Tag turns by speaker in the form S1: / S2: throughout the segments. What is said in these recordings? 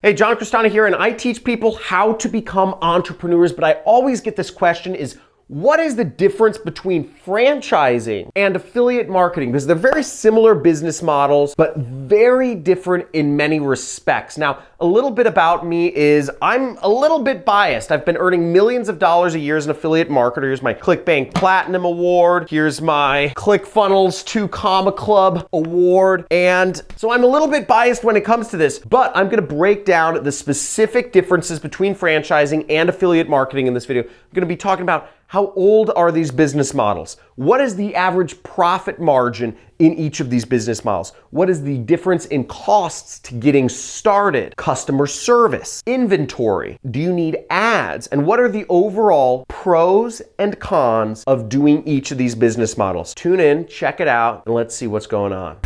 S1: Hey, John Crestani here, and I teach people how to become entrepreneurs, but I always get this question is, what is the difference between franchising and affiliate marketing? Because they're very similar business models, but very different in many respects. Now, a little bit about me is I'm a little bit biased. I've been earning millions of dollars a year as an affiliate marketer. Here's my ClickBank Platinum Award. Here's my ClickFunnels 2 Comma Club Award. And so I'm a little bit biased when it comes to this, but I'm gonna break down the specific differences between franchising and affiliate marketing in this video. I'm gonna be talking about how old are these business models? What is the average profit margin in each of these business models? What is the difference in costs to getting started? Customer service, inventory, do you need ads? And what are the overall pros and cons of doing each of these business models? Tune in, check it out, and let's see what's going on.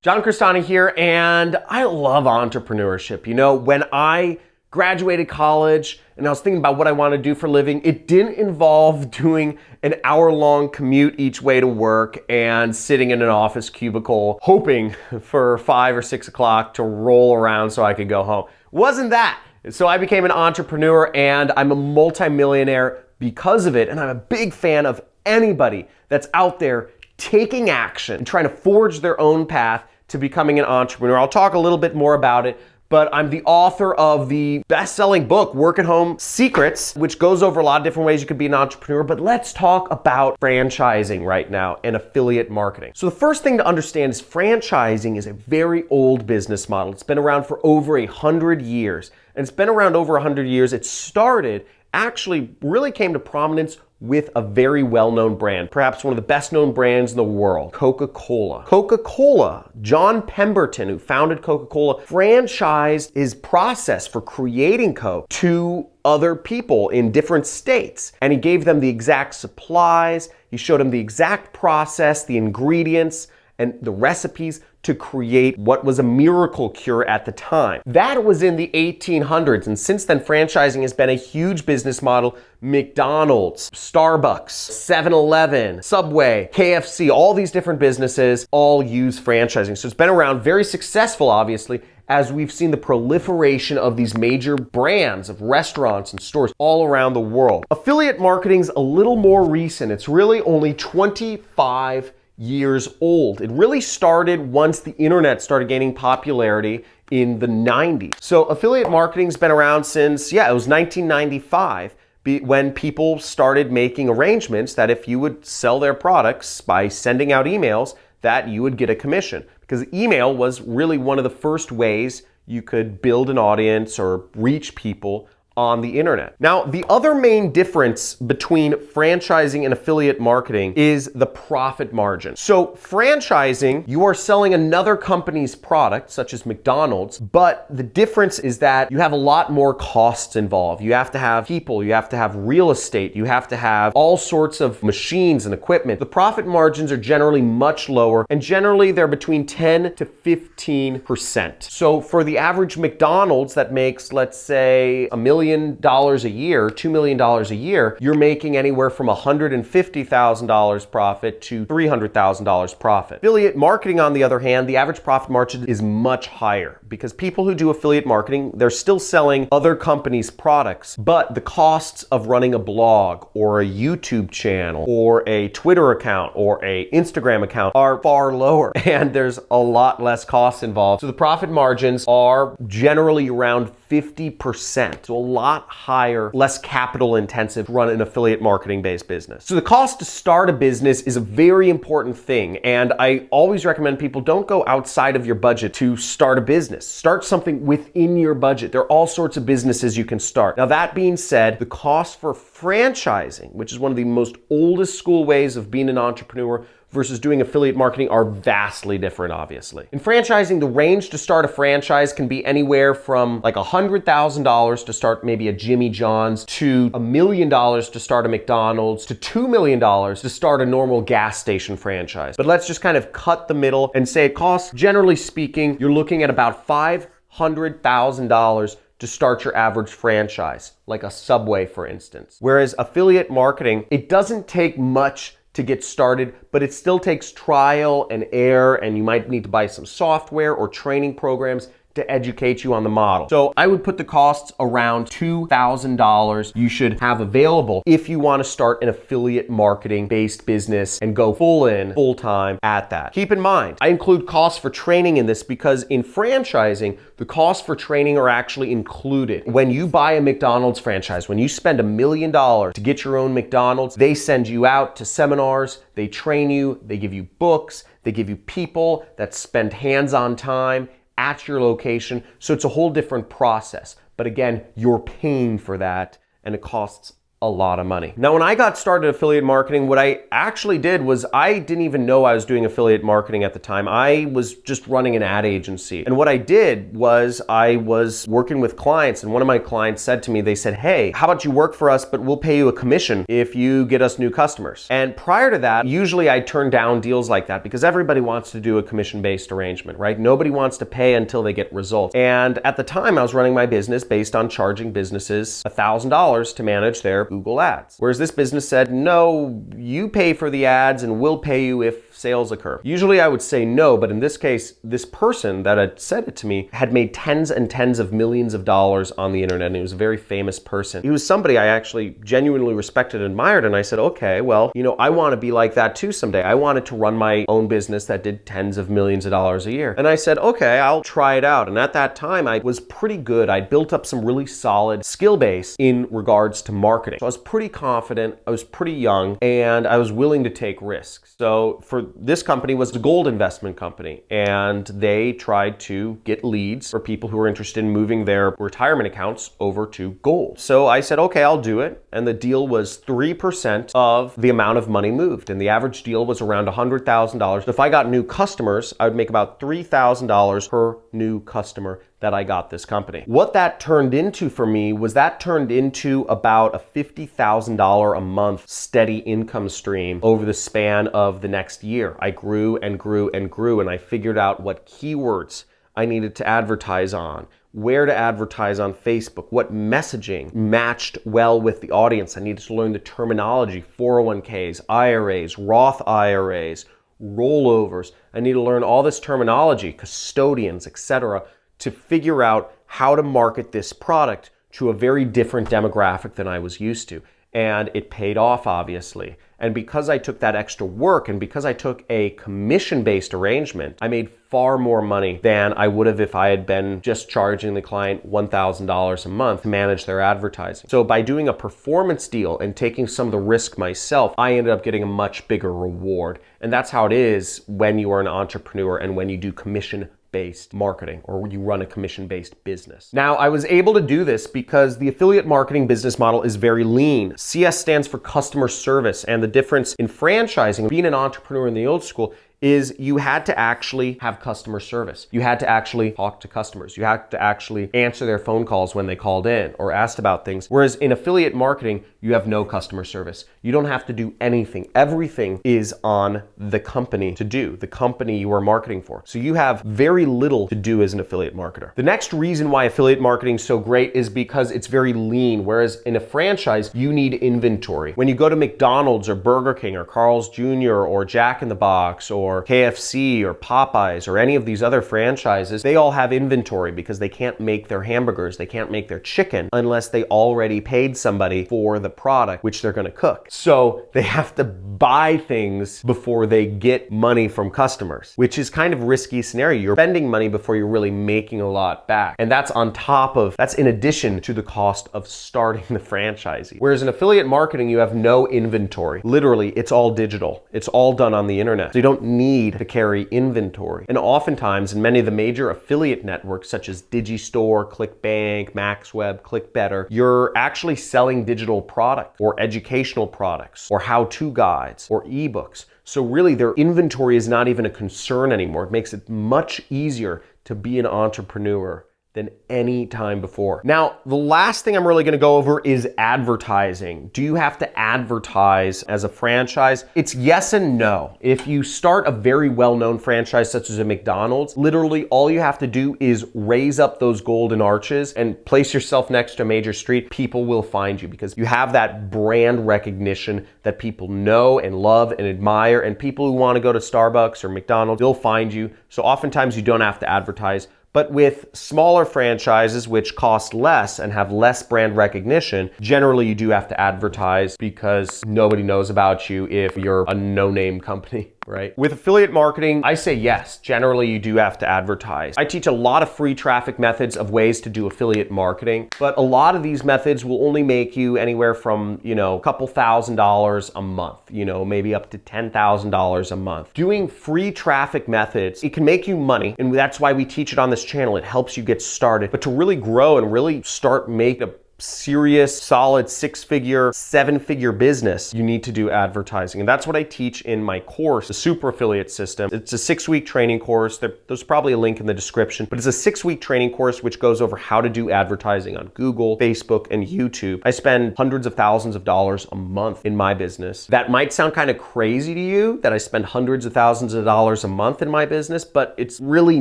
S1: John Crestani here, and I love entrepreneurship. You know, when I graduated college and I was thinking about what I want to do for a living, it didn't involve doing an hour-long commute each way to work and sitting in an office cubicle hoping for 5 or 6 o'clock to roll around so I could go home. It wasn't that. So I became an entrepreneur, and I'm a multimillionaire because of it, and I'm a big fan of anybody that's out there taking action and trying to forge their own path to becoming an entrepreneur. I'll talk a little bit more about it, but I'm the author of the best-selling book, Work at Home Secrets, which goes over a lot of different ways you could be an entrepreneur. But let's talk about franchising right now and affiliate marketing. So the first thing to understand is franchising is a very old business model. It's been around for over 100 years. And it's been around over 100 years. It started, actually really came to prominence with a very well-known brand, perhaps one of the best-known brands in the world, Coca-Cola. Coca-Cola, John Pemberton, who founded Coca-Cola, franchised his process for creating Coke to other people in different states. And he gave them the exact supplies, he showed them the exact process, the ingredients, and the recipes to create what was a miracle cure at the time. That was in the 1800s, and since then franchising has been a huge business model. McDonald's, Starbucks, 7-Eleven, Subway, KFC, all these different businesses all use franchising. So it's been around, very successful obviously, as we've seen the proliferation of these major brands of restaurants and stores all around the world. Affiliate marketing's a little more recent. It's really only 25 years old. It really started once the internet started gaining popularity in the 90s. So affiliate marketing's been around since, it was 1995 when people started making arrangements that if you would sell their products by sending out emails, that you would get a commission. Because email was really one of the first ways you could build an audience or reach people on the internet. Now, the other main difference between franchising and affiliate marketing is the profit margin. So franchising, you are selling another company's product, such as McDonald's, but the difference is that you have a lot more costs involved. You have to have people, you have to have real estate, you have to have all sorts of machines and equipment. The profit margins are generally much lower, and generally they're between 10 to 15%. So for the average McDonald's that makes, let's say, $1 million a year, $2 million a year, you're making anywhere from $150,000 profit to $300,000 profit. Affiliate marketing, on the other hand, the average profit margin is much higher because people who do affiliate marketing, they're still selling other companies' products, but the costs of running a blog or a YouTube channel or a Twitter account or a Instagram account are far lower, and there's a lot less costs involved. So the profit margins are generally around 50%. So a lot higher, less capital intensive to run an affiliate marketing based business. So the cost to start a business is a very important thing. And I always recommend people don't go outside of your budget to start a business. Start something within your budget. There are all sorts of businesses you can start. Now that being said, the cost for franchising, which is one of the most oldest school ways of being an entrepreneur, versus doing affiliate marketing are vastly different, obviously. In franchising, the range to start a franchise can be anywhere from like $100,000 to start maybe a Jimmy John's, to $1 million to start a McDonald's, to $2 million to start a normal gas station franchise. But let's just kind of cut the middle and say it costs, generally speaking, you're looking at about $500,000 to start your average franchise, like a Subway, for instance. Whereas affiliate marketing, it doesn't take much to get started, but it still takes trial and error, and you might need to buy some software or training programs to educate you on the model. So I would put the costs around $2,000 you should have available if you want to start an affiliate marketing based business and go full time at that. Keep in mind, I include costs for training in this because in franchising, the costs for training are actually included. When you buy a McDonald's franchise, when you spend $1 million to get your own McDonald's, they send you out to seminars, they train you, they give you books, they give you people that spend hands-on time at your location. So it's a whole different process. But again, you're paying for that and it costs a lot of money. Now, when I got started affiliate marketing, what I actually did was I didn't even know I was doing affiliate marketing at the time. I was just running an ad agency. And what I did was I was working with clients, and one of my clients said to me, they said, hey, how about you work for us, but we'll pay you a commission if you get us new customers. And prior to that, usually I turned down deals like that because everybody wants to do a commission-based arrangement, right? Nobody wants to pay until they get results. And at the time, I was running my business based on charging businesses $1,000 to manage their Google ads. Whereas this business said, no, you pay for the ads and we'll pay you if sales occur. Usually I would say no, but in this case, this person that had said it to me had made tens and tens of millions of dollars on the internet, and he was a very famous person. He was somebody I actually genuinely respected and admired, and I said, okay, well, I want to be like that too someday. I wanted to run my own business that did tens of millions of dollars a year. And I said, okay, I'll try it out. And at that time, I was pretty good. I built up some really solid skill base in regards to marketing. So I was pretty confident, I was pretty young, and I was willing to take risks. So for this company was a gold investment company, and they tried to get leads for people who were interested in moving their retirement accounts over to gold. So I said, okay, I'll do it. And the deal was 3% of the amount of money moved. And the average deal was around $100,000. If I got new customers, I would make about $3,000 per new customer that I got this company. What that turned into for me was that turned into about a $50,000 a month steady income stream over the span of the next year. I grew and grew and grew, and I figured out what keywords I needed to advertise on, where to advertise on Facebook, what messaging matched well with the audience. I needed to learn the terminology, 401ks, IRAs, Roth IRAs, rollovers. I need to learn all this terminology, custodians, etc., to figure out how to market this product to a very different demographic than I was used to. And it paid off, obviously. And because I took that extra work and because I took a commission-based arrangement, I made far more money than I would have if I had been just charging the client $1,000 a month to manage their advertising. So by doing a performance deal and taking some of the risk myself, I ended up getting a much bigger reward. And that's how it is when you are an entrepreneur and when you do commission-based marketing or you run a commission-based business. Now, I was able to do this because the affiliate marketing business model is very lean. CS stands for customer service, and the difference in franchising, being an entrepreneur in the old school, is you had to actually have customer service. You had to actually talk to customers. You had to actually answer their phone calls when they called in or asked about things. Whereas in affiliate marketing, you have no customer service. You don't have to do anything. Everything is on the company to do, the company you are marketing for. So you have very little to do as an affiliate marketer. The next reason why affiliate marketing is so great is because it's very lean, whereas in a franchise, you need inventory. When you go to McDonald's or Burger King or Carl's Jr. or Jack in the Box or KFC or Popeyes or any of these other franchises, they all have inventory because they can't make their hamburgers, they can't make their chicken unless they already paid somebody for the product which they're going to cook. So they have to buy things before they get money from customers, which is kind of a risky scenario. You're spending money before you're really making a lot back. And that's in addition to the cost of starting the franchisee. Whereas in affiliate marketing, you have no inventory. Literally, it's all digital. It's all done on the internet. So you don't need to carry inventory. And oftentimes in many of the major affiliate networks such as Digistore, ClickBank, MaxWeb, ClickBetter, you're actually selling digital product or educational products or how-to guides or ebooks. So really their inventory is not even a concern anymore. It makes it much easier to be an entrepreneur than any time before. Now, the last thing I'm really gonna go over is advertising. Do you have to advertise as a franchise? It's yes and no. If you start a very well-known franchise such as a McDonald's, literally all you have to do is raise up those golden arches and place yourself next to a major street. People will find you because you have that brand recognition that people know and love and admire, and people who wanna go to Starbucks or McDonald's, they'll find you. So oftentimes you don't have to advertise. But with smaller franchises, which cost less and have less brand recognition, generally you do have to advertise because nobody knows about you if you're a no-name company, right? With affiliate marketing, I say yes. Generally, you do have to advertise. I teach a lot of free traffic methods of ways to do affiliate marketing, but a lot of these methods will only make you anywhere from, a couple $1,000s a month, maybe up to $10,000 a month. Doing free traffic methods, it can make you money, and that's why we teach it on this channel. It helps you get started. But to really grow and really start making a serious, solid 6-figure, 7-figure business, you need to do advertising. And that's what I teach in my course, the Super Affiliate System. It's a 6-week training course. There's probably a link in the description, but it's a 6-week training course which goes over how to do advertising on Google, Facebook, and YouTube. I spend hundreds of thousands of dollars a month in my business. That might sound kind of crazy to you that I spend hundreds of thousands of dollars a month in my business, but it's really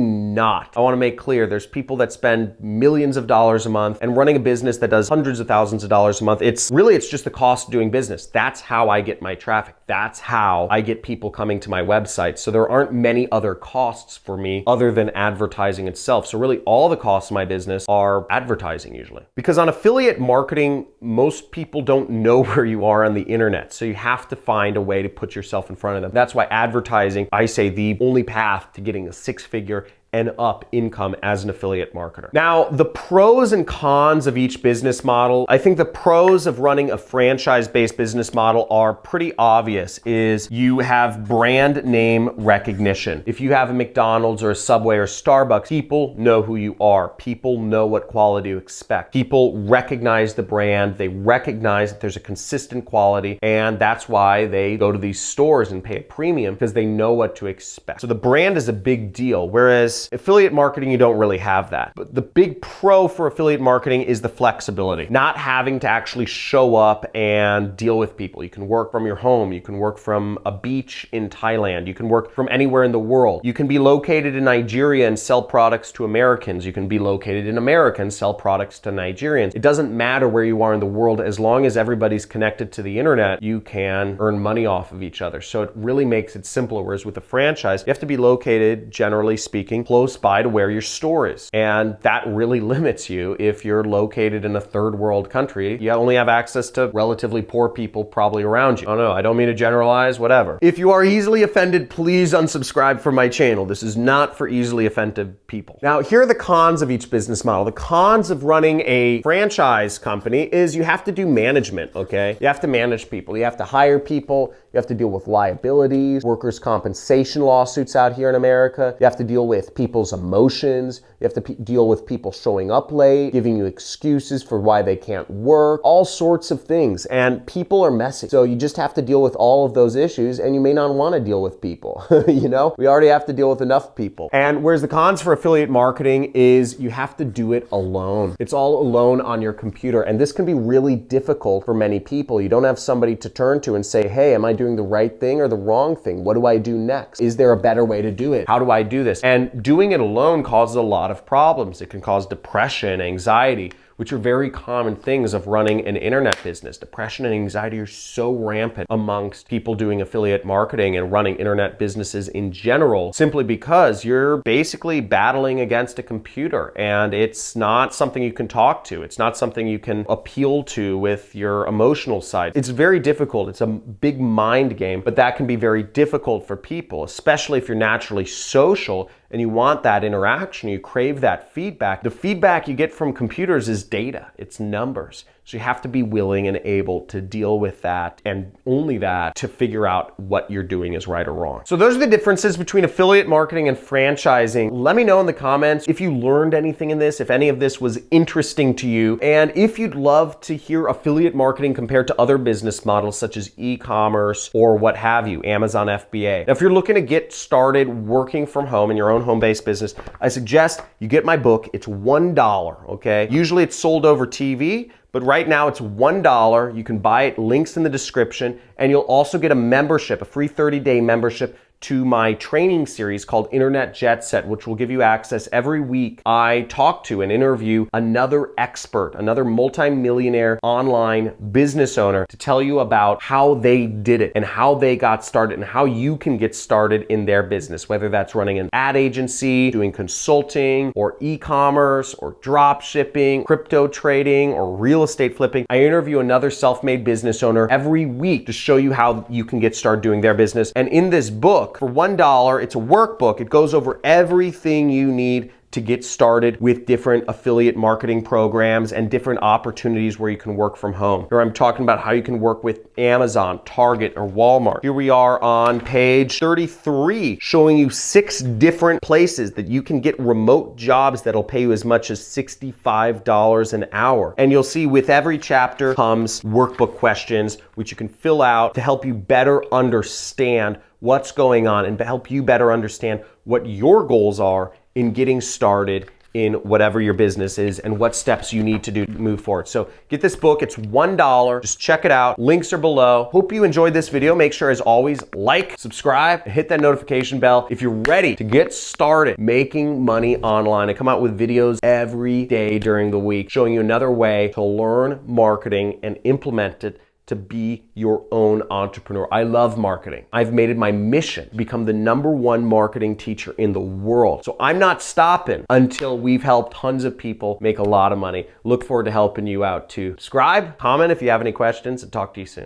S1: not. I want to make clear there's people that spend millions of dollars a month, and running a business that does hundreds of thousands of dollars a month, it's just the cost of doing business. That's how I get my traffic. That's how I get people coming to my website. So there aren't many other costs for me other than advertising itself. So really all the costs of my business are advertising usually. Because on affiliate marketing, most people don't know where you are on the internet. So you have to find a way to put yourself in front of them. That's why advertising, I say, the only path to getting a 6-figure and up income as an affiliate marketer. Now, the pros and cons of each business model, I think the pros of running a franchise-based business model are pretty obvious, is you have brand name recognition. If you have a McDonald's or a Subway or Starbucks, people know who you are. People know what quality to expect. People recognize the brand. They recognize that there's a consistent quality, and that's why they go to these stores and pay a premium, because they know what to expect. So the brand is a big deal, whereas affiliate marketing, you don't really have that. But the big pro for affiliate marketing is the flexibility. Not having to actually show up and deal with people. You can work from your home. You can work from a beach in Thailand. You can work from anywhere in the world. You can be located in Nigeria and sell products to Americans. You can be located in America and sell products to Nigerians. It doesn't matter where you are in the world. As long as everybody's connected to the internet, you can earn money off of each other. So it really makes it simpler. Whereas with a franchise, you have to be located, generally speaking, close by to where your store is. And that really limits you if you're located in a third world country. You only have access to relatively poor people probably around you. Oh no, I don't mean to generalize, whatever. If you are easily offended, please unsubscribe from my channel. This is not for easily offended people. Now, here are the cons of each business model. The cons of running a franchise company is you have to do management, okay? You have to manage people. You have to hire people. You have to deal with liabilities, workers' compensation lawsuits out here in America. You have to deal with people's emotions. You have to deal with people showing up late, giving you excuses for why they can't work, all sorts of things. And people are messy. So you just have to deal with all of those issues, and you may not want to deal with people. We already have to deal with enough people. And whereas the cons for affiliate marketing is you have to do it alone. It's all alone on your computer. And this can be really difficult for many people. You don't have somebody to turn to and say, hey, am I doing the right thing or the wrong thing? What do I do next? Is there a better way to do it? How do I do this? And doing it alone causes a lot of problems. It can cause depression, anxiety, which are very common things of running an internet business. Depression and anxiety are so rampant amongst people doing affiliate marketing and running internet businesses in general, simply because you're basically battling against a computer, and it's not something you can talk to. It's not something you can appeal to with your emotional side. It's very difficult. It's a big mind game, but that can be very difficult for people, especially if you're naturally social and you want that interaction, you crave that feedback. The feedback you get from computers is data, it's numbers. So you have to be willing and able to deal with that, and only that, to figure out what you're doing is right or wrong. So those are the differences between affiliate marketing and franchising. Let me know in the comments if you learned anything in this, if any of this was interesting to you, and if you'd love to hear affiliate marketing compared to other business models such as e-commerce or what have you, Amazon FBA. Now, if you're looking to get started working from home in your own home-based business, I suggest you get my book. It's $1, okay? Usually it's sold over TV, but right now it's $1. You can buy it, links in the description, and you'll also get a membership, a free 30-day membership to my training series called Internet Jet Set, which will give you access every week. I talk to and interview another expert, another multi-millionaire online business owner to tell you about how they did it and how they got started and how you can get started in their business, whether that's running an ad agency, doing consulting, or e-commerce, or drop shipping, crypto trading, or real estate flipping. I interview another self-made business owner every week to show you how you can get started doing their business. And in this book, for $1, it's a workbook. It goes over everything you need to get started with different affiliate marketing programs and different opportunities where you can work from home. Here I'm talking about how you can work with Amazon, Target, or Walmart. Here we are on page 33, showing you 6 different places that you can get remote jobs that'll pay you as much as $65 an hour. And you'll see with every chapter comes workbook questions, which you can fill out to help you better understand what's going on and to help you better understand what your goals are in getting started in whatever your business is and what steps you need to do to move forward. So get this book, it's $1. Just check it out. Links are below. Hope you enjoyed this video. Make sure, as always, like, subscribe, and hit that notification bell if you're ready to get started making money online. I come out with videos every day during the week showing you another way to learn marketing and implement it to be your own entrepreneur. I love marketing. I've made it my mission to become the #1 marketing teacher in the world. So I'm not stopping until we've helped tons of people make a lot of money. Look forward to helping you out too. Subscribe, comment if you have any questions, and talk to you soon.